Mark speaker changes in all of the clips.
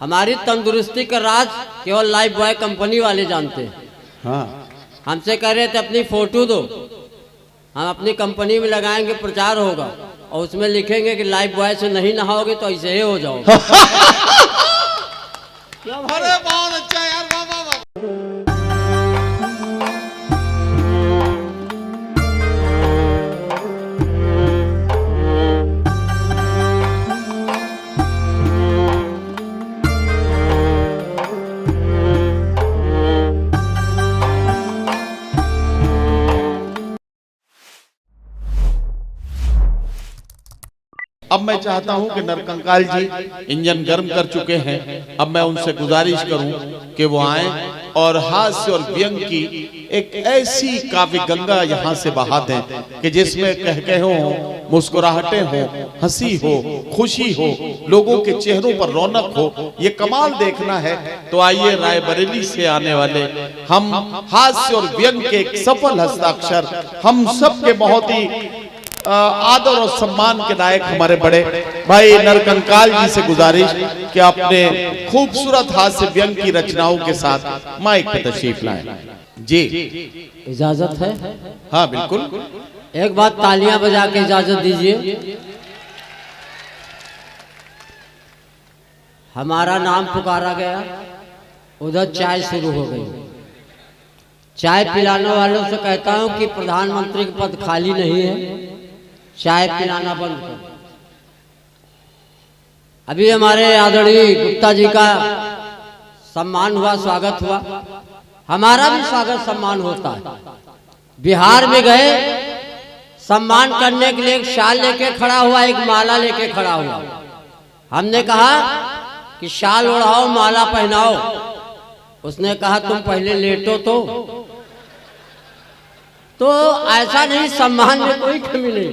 Speaker 1: हमारी तंदुरुस्ती का राज केवल लाइफ बॉय कंपनी वाले जानते हैं।
Speaker 2: हाँ,
Speaker 1: हमसे कह रहे थे अपनी फोटो दो, हम अपनी कंपनी में लगाएंगे, प्रचार होगा और उसमें लिखेंगे कि लाइफ बॉय से नहीं नहाओगे तो ऐसे ही हो जाओगे।
Speaker 3: अरे बहुत अच्छा यार, वाह वाह वाह।
Speaker 2: अब मैं चाहता हूं कि नरकंकाल जी इंजन गर्म कर चुके हैं। अब मैं उनसे गुजारिश करूं कि वो आए और हास्य और व्यंग की एक ऐसी काव्य गंगा यहां से बहा दें कि जिसमें कहकहे हो, मुस्कुराहटें हो, हंसी हो, खुशी हो, लोगों के चेहरों पर रौनक हो। ये कमाल देखना है तो आइए रायबरेली से आने वाले हम हास्य और व्यंग के एक सफल हस्ताक्षर हम सबके बहुत ही आदर और सम्मान के लायक हमारे बड़े भाई नरकंकाल जी से गुजारिश कि अपने खूबसूरत हास्य व्यंग की रचनाओं के साथ माइक पे तशरीफ लाएं। जी
Speaker 1: इजाजत है?
Speaker 2: हाँ बिल्कुल।
Speaker 1: एक बार तालियां बजा के इजाजत दीजिए। हमारा नाम पुकारा गया, उधर चाय शुरू हो गई। चाय पिलाने वालों से कहता हूं कि प्रधानमंत्री का पद खाली नहीं है, चाय पिलाना बंद कर। अभी हमारे आदरणीय गुप्ता जी का सम्मान हुआ, स्वागत हुआ, हमारा भी स्वागत सम्मान होता है। बिहार में गए, सम्मान करने के लिए एक शाल लेके खड़ा हुआ, एक माला लेके खड़ा हुआ। हमने कहा कि शाल ओढ़ाओ, माला पहनाओ। उसने कहा तुम पहले लेटो तो ऐसा नहीं, सम्मान में कोई कमी नहीं।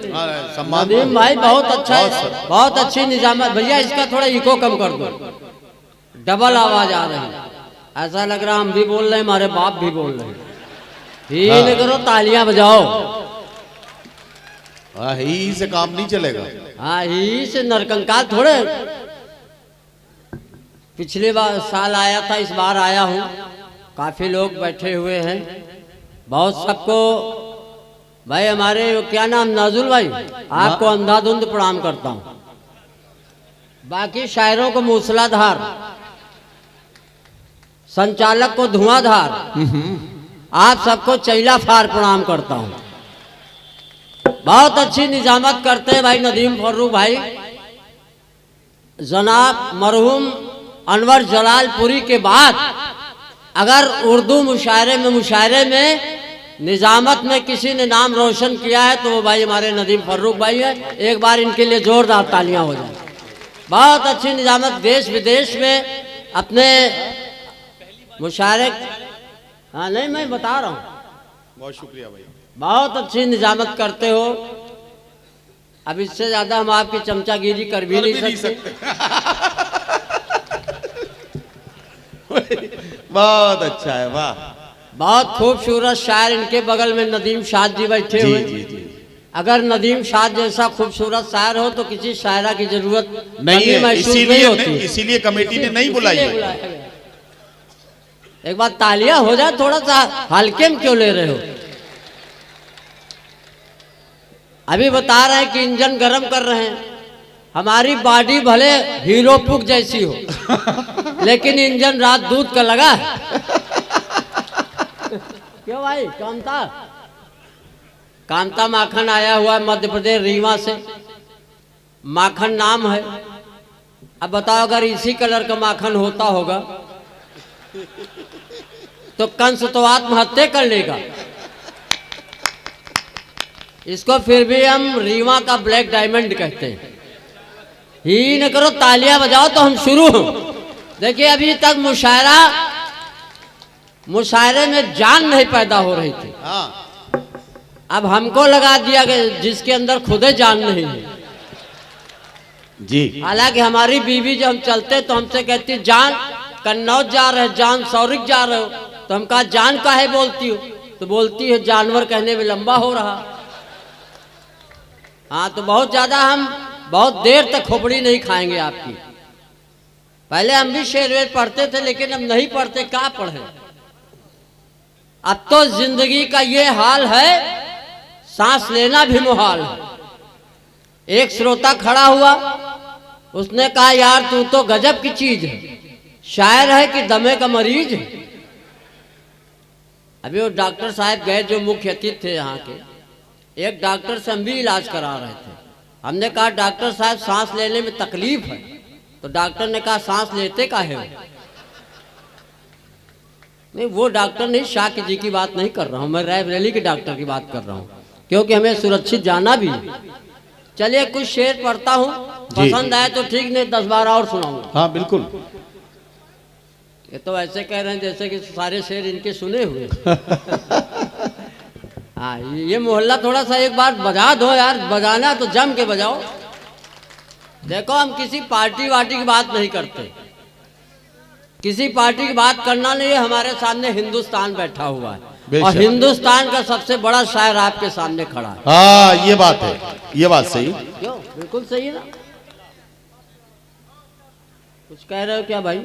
Speaker 2: सम्मान
Speaker 1: नदीम भाई बहुत अच्छा है, बहुत अच्छी निजामत। भैया इसका थोड़ा इको कम कर दो, डबल आवाज आ रही है। ऐसा लग रहा हम भी बोल रहे हैं, हमारे बाप भी बोल रहे हैं। ही करो, तालियां बजाओ।
Speaker 2: ही से काम नहीं चलेगा।
Speaker 1: हाँ, ही से नरकंकाल थोड़े। पिछले बार साल आया था, इस बार आया हूँ। काफी लोग बैठे हुए हैं, बहुत सबको। भाई हमारे क्या नाम, नाजुल भाई, आपको अंधाधुंध प्रणाम करता हूँ। बाकी शायरों को मूसलाधार, संचालक को धुआंधार, आप सबको चैला फार प्रणाम करता हूँ। बहुत अच्छी निजामत करते हैं भाई नदीम फर्रुख भाई। जनाब मरहूम अनवर जलालपुरी के बाद अगर उर्दू मुशायरे में निजामत में किसी ने नाम रोशन किया है तो वो भाई हमारे नदीम फर्रुख भाई है। एक बार इनके लिए जोरदार तालियां हो जाए। बहुत अच्छी निजामत, देश विदेश में अपने मुशायरे। हाँ नहीं, मैं बता रहा हूँ।
Speaker 2: बहुत शुक्रिया भाई,
Speaker 1: बहुत अच्छी निजामत करते हो। अब इससे ज्यादा हम आपकी चमचागिरी कर भी नहीं सकते।
Speaker 2: बहुत अच्छा है, वाह।
Speaker 1: बहुत खूबसूरत शायर, इनके बगल में नदीम शाद जी बैठे हुए।
Speaker 2: जी जी।
Speaker 1: अगर नदीम शाद जैसा खूबसूरत शायर हो तो किसी शायरा की जरूरत
Speaker 2: नहीं है,
Speaker 1: नहीं होती।
Speaker 2: इसीलिए कमेटी ने नहीं बुलाई है।
Speaker 1: एक बार तालियां हो जाए, थोड़ा सा हल्के में क्यों ले रहे हो? अभी बता रहे हैं कि इंजन गर्म कर रहे हैं। हमारी बॉडी भले हीरो पुक जैसी हो, लेकिन इंजन रात दूध का लगा है। क्यों भाई? कांता माखन आया हुआ है मध्य प्रदेश रीवा से। माखन नाम है। अब बताओ, अगर इसी कलर का माखन होता होगा तो कंस तो आत्महत्या कर लेगा। इसको फिर भी हम रीवा का ब्लैक डायमंड कहते हैं। ही न करो, तालियां बजाओ तो हम शुरू हो। देखिए अभी तक मुशायरे में जान नहीं पैदा हो रही थी। अब हमको लगा दिया कि जिसके अंदर खुदे जान नहीं है
Speaker 2: जी।
Speaker 1: हालांकि हमारी बीवी जब हम चलते तो हमसे कहती जान कन्नौज जा रहे, जान सौरिक जा रहे हो। तो हम कहा जान काहे बोलती हो? तो बोलती है जानवर कहने में लंबा हो रहा। हाँ, तो बहुत ज्यादा हम बहुत देर तक खोपड़ी नहीं खाएंगे आपकी। पहले हम भी शेर वेर पढ़ते थे, लेकिन अब नहीं पढ़ते, क्या पढ़े। अब तो जिंदगी का ये हाल है, सांस लेना भी मुहाल है। एक श्रोता खड़ा हुआ, उसने कहा यार तू तो गजब की चीज है, शायर है कि दमे का मरीज है। अभी वो डॉक्टर साहब गए जो मुख्य अतिथि थे यहाँ के, एक डॉक्टर से हम भी इलाज करा रहे थे। हमने कहा डॉक्टर साहब सांस लेने में तकलीफ है, तो डॉक्टर ने कहा सांस लेते काहे हो। नहीं, वो डॉक्टर नहीं, शाक्य जी की बात नहीं कर रहा हूँ मैं, रायबरेली के डॉक्टर की बात कर रहा हूँ, क्योंकि हमें सुरक्षित जाना भी है। चलिए कुछ शेर पढ़ता हूँ, पसंद आए तो ठीक, नहीं 10-12 और सुनाऊंगा।
Speaker 2: हाँ बिल्कुल।
Speaker 1: ये तो ऐसे कह रहे हैं जैसे कि सारे शेर इनके सुने हुए। हाँ, ये मोहल्ला थोड़ा सा एक बार बजा दो यार, बजाना तो जम के बजाओ। देखो हम किसी पार्टी वार्टी की बात नहीं करते, किसी पार्टी की बात करना नहीं है। हमारे सामने हिंदुस्तान बैठा हुआ है और हिंदुस्तान का सबसे बड़ा शायर आपके सामने खड़ा है।
Speaker 2: हाँ ये बात है, ये बात सही।
Speaker 1: क्यों, बिल्कुल सही है ना। कुछ कह रहे हो क्या भाई?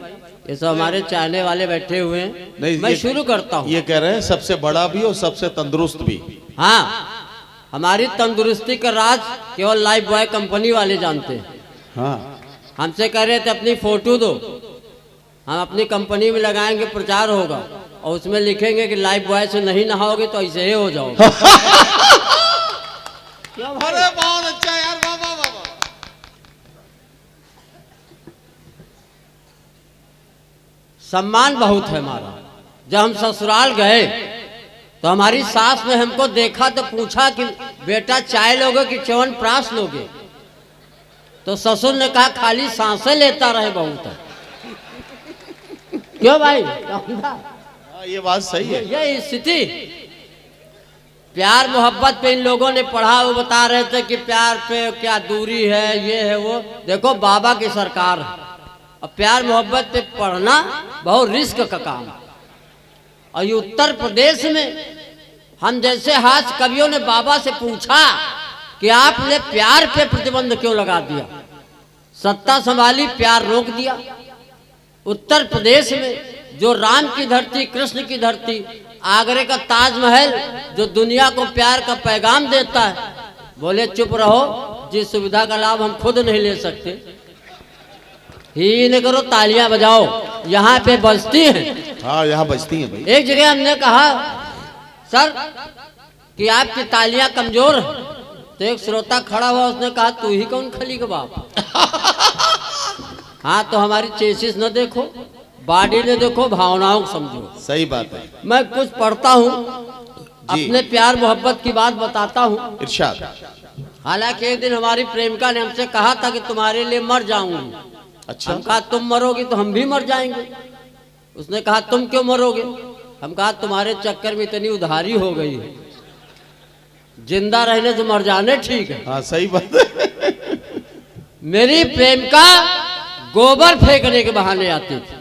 Speaker 1: ये सब हमारे चाहने वाले बैठे हुए हैं।
Speaker 2: नहीं,
Speaker 1: मैं शुरू करता हूँ।
Speaker 2: ये कह रहे हैं सबसे बड़ा भी और सबसे तंदुरुस्त भी।
Speaker 1: हाँ, हमारी तंदुरुस्ती का राज केवल लाइफ बॉय कंपनी वाले जानते हैं।
Speaker 2: हाँ,
Speaker 1: हमसे कह रहे थे अपनी फोटो दो, हम अपनी कंपनी में लगाएंगे, प्रचार होगा और उसमें लिखेंगे कि लाइफ बॉय से नहीं नहाओगे तो ऐसे ही हो जाओगे।
Speaker 3: अरे बहुत अच्छा यार, वाह वाह वाह।
Speaker 1: सम्मान बहुत है हमारा। जब हम ससुराल गए तो हमारी सास ने हमको देखा तो पूछा कि बेटा चाय लोगे कि च्यवनप्राश लोगे, तो ससुर ने कहा खाली सांसें लेता रहे बहुत है। क्यों भाई?
Speaker 2: ये बात सही है।
Speaker 1: ये स्थिति, प्यार मोहब्बत पे इन लोगों ने पढ़ा, वो बता रहे थे कि प्यार पे क्या दूरी है, ये है वो। देखो बाबा की सरकार है और प्यार मोहब्बत पे पढ़ना बहुत रिस्क का काम है। और ये उत्तर प्रदेश में हम जैसे हाथ कवियों ने बाबा से पूछा कि आपने प्यार पे प्रतिबंध क्यों लगा दिया, सत्ता संभाली प्यार रोक दिया। उत्तर प्रदेश में जो राम की धरती, कृष्ण की धरती, आगरे का ताजमहल जो दुनिया को प्यार का पैगाम देता है, बोले चुप रहो, जिस सुविधा का लाभ हम खुद नहीं ले सकते ही न करो, तालियां बजाओ, यहाँ पे बजती हैं।
Speaker 2: हाँ यहाँ बजती हैं भाई।
Speaker 1: एक जगह हमने कहा सर कि आपकी तालियां कमजोर है, तो एक श्रोता खड़ा हुआ, उसने कहा तू ही कौन खली का बाप। हाँ, तो हमारी चेसिस न देखो, बॉडी ने देखो, भावनाओं को समझो।
Speaker 2: सही बात है।
Speaker 1: मैं कुछ पढ़ता हूँ, अपने प्यार मोहब्बत की बात बताता हूँ।
Speaker 2: इरशाद।
Speaker 1: हालांकि एक दिन हमारी प्रेमिका ने हमसे कहा था कि तुम्हारे लिए मर जाऊंगी।
Speaker 2: अच्छा।
Speaker 1: हम कहा तुम मरोगी तो हम भी मर जाएंगे। उसने कहा तुम क्यों मरोगे? हम कहा तुम्हारे चक्कर में इतनी उधारी हो गई है, जिंदा रहने से मर जाने ठीक है।
Speaker 2: हाँ सही बात है।
Speaker 1: मेरी प्रेमिका गोबर फेंकने के बहाने आती थी।